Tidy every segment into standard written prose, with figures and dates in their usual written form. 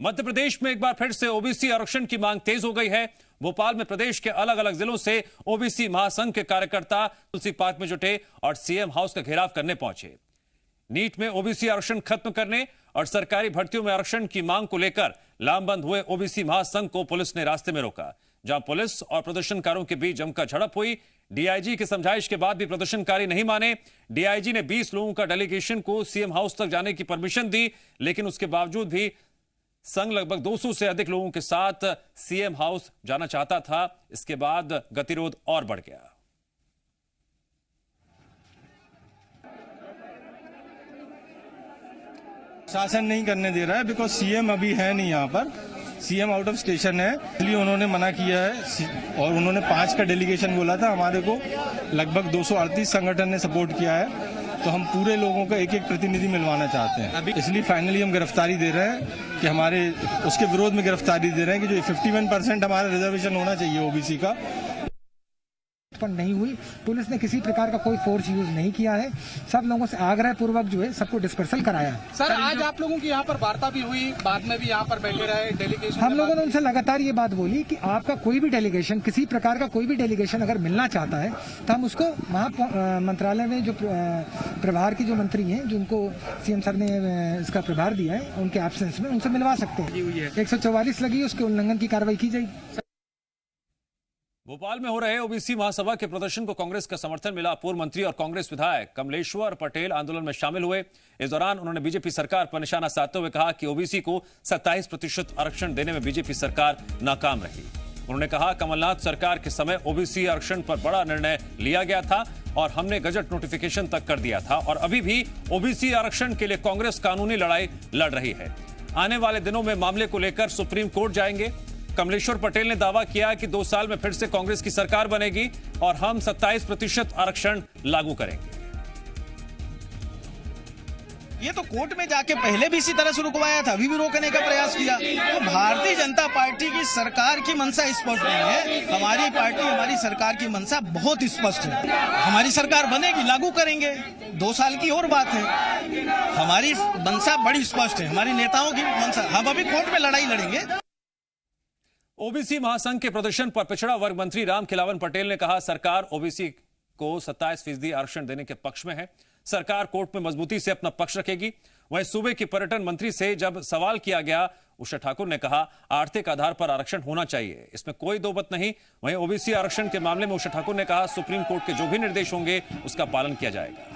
मध्य प्रदेश में एक बार फिर से ओबीसी आरक्षण की मांग तेज हो गई है। भोपाल में प्रदेश के अलग अलग जिलों से ओबीसी महासंघ के कार्यकर्ता तुलसी पार्क में जुटे और सीएम हाउस का घेराव करने पहुंचे। नीट में ओबीसी आरक्षण खत्म करने और सरकारी भर्तियों में आरक्षण की मांग को लेकर लामबंद हुए ओबीसी महासंघ को पुलिस ने रास्ते में रोका, जहां पुलिस और प्रदर्शनकारों के बीच जमकर झड़प हुई। डीआईजी की समझाइश के बाद भी प्रदर्शनकारी नहीं माने। डीआईजी ने 20 लोगों का डेलीगेशन को सीएम हाउस तक जाने की परमिशन दी, लेकिन उसके बावजूद भी संघ लगभग 200 से अधिक लोगों के साथ सीएम हाउस जाना चाहता था। इसके बाद गतिरोध और बढ़ गया। शासन नहीं करने दे रहा है बिकॉज सीएम अभी है नहीं यहाँ पर, सीएम आउट ऑफ स्टेशन है, इसलिए उन्होंने मना किया है। और उन्होंने 5 का डेलीगेशन बोला था, हमारे को लगभग 238 संगठन ने सपोर्ट किया है, तो हम पूरे लोगों का एक एक प्रतिनिधि मिलवाना चाहते हैं। इसलिए फाइनली हम गिरफ्तारी दे रहे हैं कि हमारे उसके विरोध में गिरफ्तारी दे रहे हैं कि जो 51% हमारा रिजर्वेशन होना चाहिए ओबीसी का नहीं हुई। पुलिस ने किसी प्रकार का कोई फोर्स यूज नहीं किया है। सब लोगों से आग्रह पूर्वक जो है सबको डिस्पर्सल कराया। सर आज आप लोगों की यहाँ पर वार्ता भी हुई, बाद में भी यहाँ पर बैठे रहे डेलीगेशन। हम लोगों ने उनसे लगातार ये बात बोली कि आपका कोई भी डेलीगेशन, किसी प्रकार का कोई भी डेलीगेशन अगर मिलना चाहता है तो हम उसको वहाँ मंत्रालय में जो प्रभार के जो मंत्री हैं, जिनको सीएम सर ने इसका प्रभार दिया है, उनके एब्सेंस में उनसे मिलवा सकते हैं। 144 लगी, उसके उल्लंघन की कार्रवाई की जाएगी। भोपाल में हो रहे ओबीसी महासभा के प्रदर्शन को कांग्रेस का समर्थन मिला। पूर्व मंत्री और कांग्रेस विधायक कमलेश्वर पटेल आंदोलन में शामिल हुए। इस दौरान उन्होंने बीजेपी सरकार पर निशाना साधते हुए कहा कि ओबीसी को 27% आरक्षण देने में बीजेपी सरकार नाकाम रही। उन्होंने कहा, कमलनाथ सरकार के समय ओबीसी आरक्षण पर बड़ा निर्णय लिया गया था और हमने गजट नोटिफिकेशन तक कर दिया था और अभी भी ओबीसी आरक्षण के लिए कांग्रेस कानूनी लड़ाई लड़ रही है। आने वाले दिनों में मामले को लेकर सुप्रीम कोर्ट जाएंगे। कमलेश्वर पटेल ने दावा किया कि 2 साल में फिर से कांग्रेस की सरकार बनेगी और हम 27% आरक्षण लागू करेंगे। ये तो कोर्ट में जाके पहले भी इसी तरह से रुकवाया था, अभी भी रोकने का प्रयास किया। तो भारतीय जनता पार्टी की सरकार की मंशा स्पष्ट नहीं है। हमारी पार्टी, हमारी सरकार की मंशा बहुत स्पष्ट है। हमारी सरकार बनेगी, लागू करेंगे। 2 साल की और बात है। हमारी मंशा बड़ी स्पष्ट है, हमारी नेताओं की मंशा। हम अभी कोर्ट में लड़ाई लड़ेंगे। ओबीसी महासंघ के प्रदर्शन पर पिछड़ा वर्ग मंत्री रामखिलावन पटेल ने कहा, सरकार ओबीसी को 27% आरक्षण देने के पक्ष में है। सरकार कोर्ट में मजबूती से अपना पक्ष रखेगी। वहीं सूबे की पर्यटन मंत्री से जब सवाल किया गया, उषा ठाकुर ने कहा, आर्थिक आधार पर आरक्षण होना चाहिए, इसमें कोई दो मत नहीं। वहीं ओबीसी आरक्षण के मामले में उषा ठाकुर ने कहा, सुप्रीम कोर्ट के जो भी निर्देश होंगे उसका पालन किया जाएगा।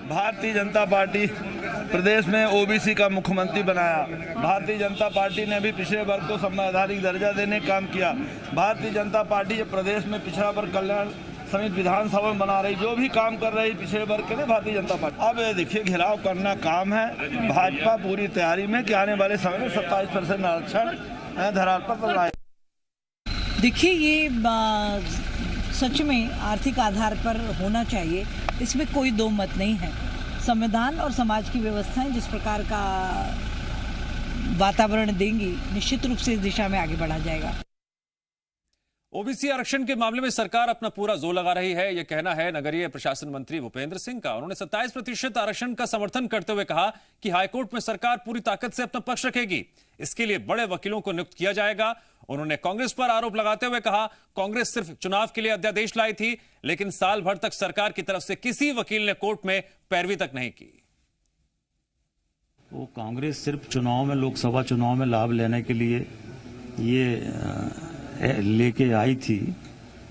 भारतीय जनता पार्टी प्रदेश में ओबीसी का मुख्यमंत्री बनाया। भारतीय जनता पार्टी ने भी पिछड़े वर्ग को संवैधानिक दर्जा देने का काम किया। भारतीय जनता पार्टी प्रदेश में पिछड़ा वर्ग कल्याण समिति विधानसभा में बना रही, जो भी काम कर रही पिछड़े वर्ग के लिए भारतीय जनता पार्टी। अब देखिए, घेराव करना काम है। भाजपा पूरी तैयारी में कि आने वाले समय में 27% आरक्षण धरातल पर लाए। देखिए, ये सच में आर्थिक आधार पर होना चाहिए, इसमें कोई दो मत नहीं है। संविधान और समाज की व्यवस्थाएं जिस प्रकार का वातावरण देंगी, निश्चित रूप से इस दिशा में आगे बढ़ा जाएगा। ओबीसी आरक्षण के मामले में सरकार अपना पूरा जोर लगा रही है, यह कहना है नगरीय प्रशासन मंत्री भूपेंद्र सिंह का। उन्होंने 27% आरक्षण का समर्थन करते हुए कहा कि हाईकोर्ट में सरकार पूरी ताकत से अपना पक्ष रखेगी। इसके लिए बड़े वकीलों को नियुक्त किया जाएगा। उन्होंने कांग्रेस पर आरोप लगाते हुए कहा, कांग्रेस सिर्फ चुनाव के लिए अध्यादेश लाई थी, लेकिन साल भर तक सरकार की तरफ से किसी वकील ने कोर्ट में पैरवी तक नहीं की। वो कांग्रेस सिर्फ चुनाव में, लोकसभा चुनाव में लाभ लेने के लिए ये लेके आई थी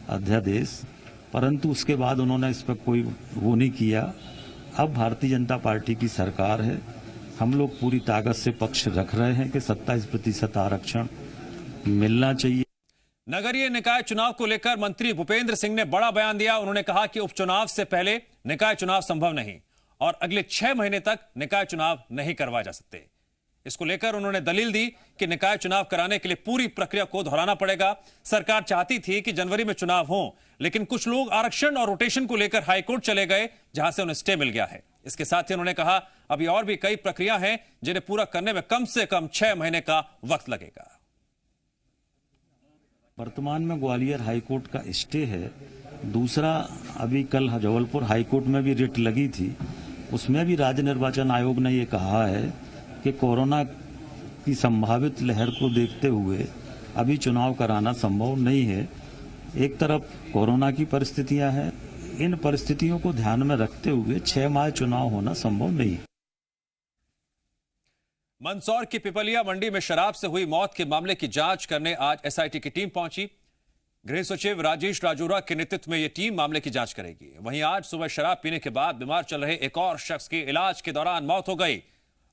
अध्यादेश, परंतु उसके बाद उन्होंने इस पर कोई वो नहीं किया। अब भारतीय जनता पार्टी की सरकार है, हम लोग पूरी ताकत से पक्ष रख रहे हैं कि 27% आरक्षण मिलना चाहिए। नगरीय निकाय चुनाव को लेकर मंत्री भूपेंद्र सिंह ने बड़ा बयान दिया। उन्होंने कहा कि उपचुनाव से पहले निकाय चुनाव संभव नहीं और अगले 6 महीने तक निकाय चुनाव नहीं करवाए जा सकते। इसको लेकर उन्होंने दलील दी कि निकाय चुनाव कराने के लिए पूरी प्रक्रिया को दोहराना पड़ेगा। सरकार चाहती थी कि जनवरी में चुनाव हो, लेकिन कुछ लोग आरक्षण और रोटेशन को लेकर हाईकोर्ट चले गए, जहां से उन्हें स्टे मिल गया है। इसके साथ ही उन्होंने कहा, अभी और भी कई प्रक्रिया हैं जिन्हें पूरा करने में कम से कम 6 महीने का वक्त लगेगा। वर्तमान में ग्वालियर हाईकोर्ट का स्टे है, दूसरा, अभी कल जबलपुर हाईकोर्ट में भी रिट लगी थी, उसमें भी राज्य निर्वाचन आयोग ने ये कहा है कि कोरोना की संभावित लहर को देखते हुए अभी चुनाव कराना संभव नहीं है। एक तरफ कोरोना की परिस्थितियां हैं, इन परिस्थितियों को ध्यान में रखते हुए 6 माह चुनाव होना संभव नहीं है। मंदसौर की पिपलिया मंडी में शराब से हुई मौत के मामले की जांच करने आज एसआईटी की टीम पहुंची। गृह सचिव राजेश राजौरा के नेतृत्व में यह टीम मामले की जांच करेगी। वहीं आज सुबह शराब पीने के बाद बीमार चल रहे एक और शख्स की इलाज के दौरान मौत हो गई।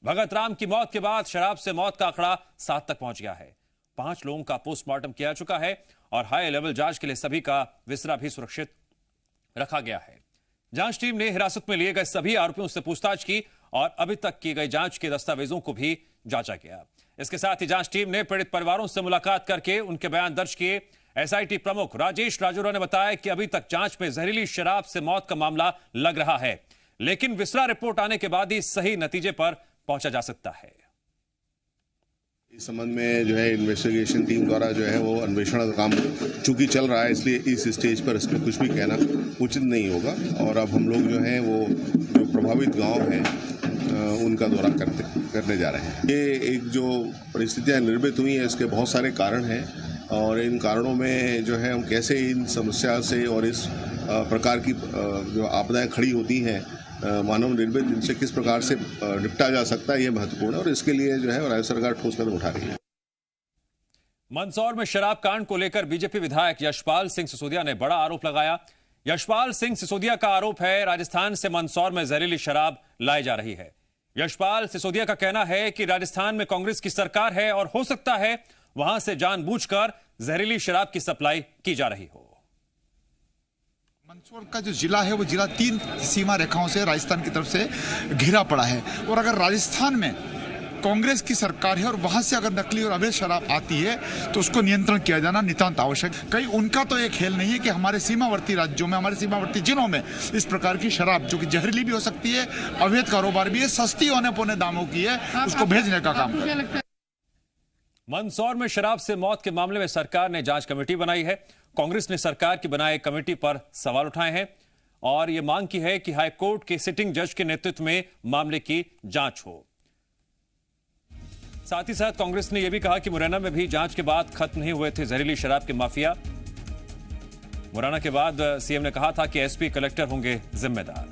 भगत राम की मौत के बाद शराब से मौत का आंकड़ा 7 तक पहुंच गया है। 5 लोगों का पोस्टमार्टम किया चुका है और हाई लेवल जांच के लिए सभी का विसरा भी सुरक्षित रखा गया है। जांच टीम ने हिरासत में लिए गए सभी आरोपियों से पूछताछ की और अभी तक की गई जांच के दस्तावेजों को भी जांचा गया। इसके साथ ही जांच टीम ने पीड़ित परिवारों से मुलाकात करके उनके बयान दर्ज किए। एसआईटी प्रमुख राजेश राजौरा ने बताया कि अभी तक जांच में जहरीली शराब से मौत का मामला लग रहा है, लेकिन विसरा रिपोर्ट आने के बाद ही सही नतीजे पर पहुंचा जा सकता है। इस संबंध में जो है इन्वेस्टिगेशन टीम द्वारा जो है वो अन्वेषण का काम चूंकि चल रहा है, इसलिए इस स्टेज पर इसमें कुछ भी कहना उचित नहीं होगा। और अब हम लोग जो हैं वो जो प्रभावित गांव हैं उनका दौरा करने जा रहे हैं। ये एक जो परिस्थितियां निर्मित हुई हैं, इसके बहुत सारे कारण हैं और इन कारणों में जो है हम कैसे इन समस्या से और इस प्रकार की जो आपदाएं खड़ी होती हैं मानव निर्मित, इनसे किस प्रकार से निपटा जा सकता है, ये महत्वपूर्ण है और इसके लिए जो है राज्य सरकार ठोस कदम उठा रही है। मंदसौर में शराब कांड को लेकर बीजेपी विधायक यशपाल सिंह सिसोदिया ने बड़ा आरोप लगाया। यशपाल सिंह सिसोदिया का आरोप है राजस्थान से मंदसौर में जहरीली शराब लाई जा रही है। यशपाल सिसोदिया का कहना है कि राजस्थान में कांग्रेस की सरकार है और हो सकता है वहां से जानबूझकर जहरीली शराब की सप्लाई की जा रही हो। मंदसौर का जो जिला है वो जिला 3 सीमा रेखाओं से राजस्थान की तरफ से घिरा पड़ा है और अगर राजस्थान में कांग्रेस की सरकार है और वहां से अगर नकली और अवैध शराब आती है तो उसको नियंत्रण किया जाना नितांत आवश्यक। कहीं उनका तो ये खेल नहीं है कि हमारे सीमावर्ती राज्यों में, हमारे सीमावर्ती जिलों में इस प्रकार की शराब जो कि जहरीली भी हो सकती है, अवैध कारोबार भी है, सस्ती होने पौने दामों की है, उसको भेजने का काम करें। मंदसौर में शराब से मौत के मामले में सरकार ने जांच कमेटी बनाई है। कांग्रेस ने सरकार की बनाई कमेटी पर सवाल उठाए हैं और यह मांग की है कि हाईकोर्ट के सिटिंग जज के नेतृत्व में मामले की जांच हो। साथ ही साथ कांग्रेस ने यह भी कहा कि मुरैना में भी जांच के बाद खत्म नहीं हुए थे जहरीली शराब के माफिया। मुरैना के बाद सीएम ने कहा था कि एसपी कलेक्टर होंगे जिम्मेदार।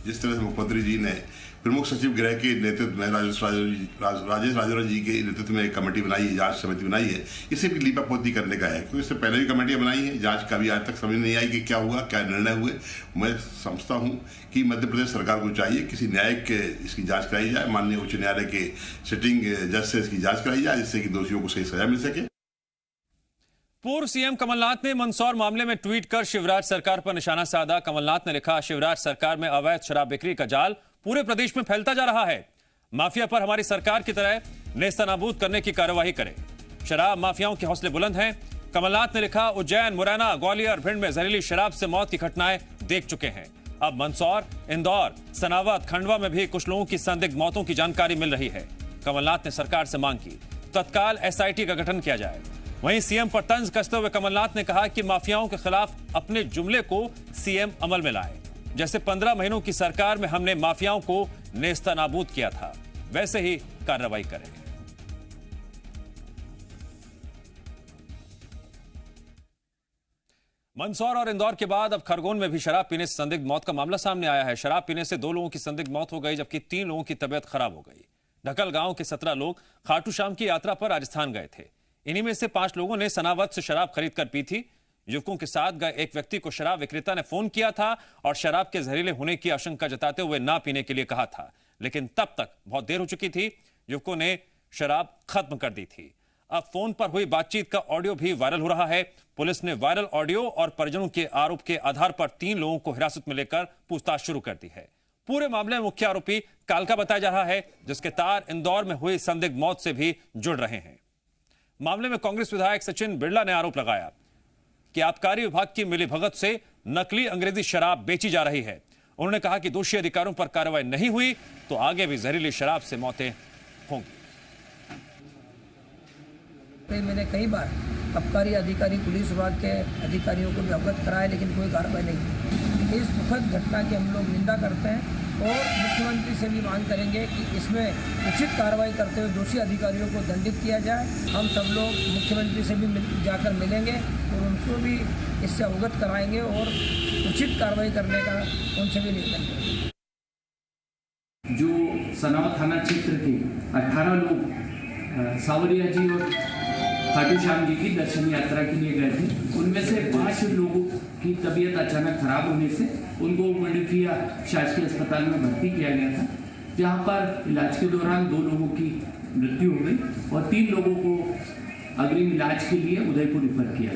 जिस तरह से मुख्यमंत्री जी ने प्रमुख सचिव गृह के नेतृत्व में राजेश राजौरा जी के नेतृत्व में एक कमेटी बनाई है, जांच समिति बनाई है, इसे भी लीपापोती करने का है क्योंकि इससे पहले भी कमेटियां बनाई है। जांच का भी आज तक समझ नहीं आई कि क्या हुआ, क्या निर्णय हुए। मैं समझता हूं कि मध्य प्रदेश सरकार को चाहिए किसी न्यायिक इसकी जांच कराई जाए, माननीय उच्च न्यायालय के सिटिंग जज से इसकी जांच कराई जाए जिससे कि दोषियों को सही सजा मिल सके। पूर्व सीएम कमलनाथ ने मंदसौर मामले में ट्वीट कर शिवराज सरकार पर निशाना साधा। कमलनाथ ने लिखा, शिवराज सरकार में अवैध शराब बिक्री का जाल पूरे प्रदेश में फैलता जा रहा है। माफिया पर हमारी सरकार की तरह नेस्तनाबूद करने की कार्यवाही करें। शराब माफियाओं के हौसले बुलंद हैं। कमलनाथ ने लिखा, उज्जैन, मुरैना, ग्वालियर, भिंड में जहरीली शराब से मौत की घटनाएं देख चुके हैं। अब मंदसौर, इंदौर, सनावद, खंडवा में भी कुछ लोगों की संदिग्ध मौतों की जानकारी मिल रही है। कमलनाथ ने सरकार से मांग की तत्काल एसआईटी का गठन किया जाए। वहीं सीएम पर तंज कसते हुए कमलनाथ ने कहा कि माफियाओं के खिलाफ अपने जुमले को सीएम अमल में लाए। जैसे 15 महीनों की सरकार में हमने माफियाओं को नेस्तनाबूद किया था, वैसे ही कार्रवाई करें। मंदसौर और इंदौर के बाद अब खरगोन में भी शराब पीने से संदिग्ध मौत का मामला सामने आया है। शराब पीने से 2 लोगों की संदिग्ध मौत हो गई जबकि 3 लोगों की तबियत खराब हो गई। ढकल गांव के 17 लोग खाटू श्याम की यात्रा पर राजस्थान गए थे। इन्हीं में से 5 लोगों ने सनावद से शराब खरीद कर पी थी। युवकों के साथ गए एक व्यक्ति को शराब विक्रेता ने फोन किया था और शराब के जहरीले होने की आशंका जताते हुए ना पीने के लिए कहा था, लेकिन तब तक बहुत देर हो चुकी थी। युवकों ने शराब खत्म कर दी थी। अब फोन पर हुई बातचीत का ऑडियो भी वायरल हो रहा है। पुलिस ने वायरल ऑडियो और परिजनों के आरोप के आधार पर 3 लोगों को हिरासत में लेकर पूछताछ शुरू कर दी है। पूरे मामले में मुख्य आरोपी कालका बताया जा रहा है, जिसके तार इंदौर में हुई संदिग्ध मौत से भी जुड़ रहे हैं। मामले में कांग्रेस विधायक सचिन बिरला ने आरोप लगाया कि आबकारी विभाग की मिलीभगत से नकली अंग्रेजी शराब बेची जा रही है। उन्होंने कहा कि दोषी अधिकारियों पर कार्रवाई नहीं हुई तो आगे भी जहरीली शराब से मौतें होंगी। मैंने कई बार आबकारी अधिकारी, पुलिस विभाग के अधिकारियों को भी अवगत कराए, लेकिन कोई कार्रवाई नहीं हुई। इस दुखद घटना की हम लोग निंदा करते हैं और मुख्यमंत्री से भी मांग करेंगे कि इसमें उचित कार्रवाई करते हुए दोषी अधिकारियों को दंडित किया जाए। हम सब लोग मुख्यमंत्री से भी जाकर मिलेंगे और उनको भी इससे अवगत कराएंगे और उचित कार्रवाई करने का उनसे भी निवेदन करेंगे। जो सनावद थाना क्षेत्र के 18 लोग सावरिया जी और खाटू श्याम जी की दर्शन यात्रा के लिए गए थे, उनमें से 5 लोगों की तबीयत अचानक खराब होने से उनको मंडफिया शासकीय अस्पताल में भर्ती किया गया था, जहां पर इलाज के दौरान 2 लोगों की मृत्यु हो गई और 3 लोगों को अग्रिम इलाज के लिए उदयपुर रेफर किया गया।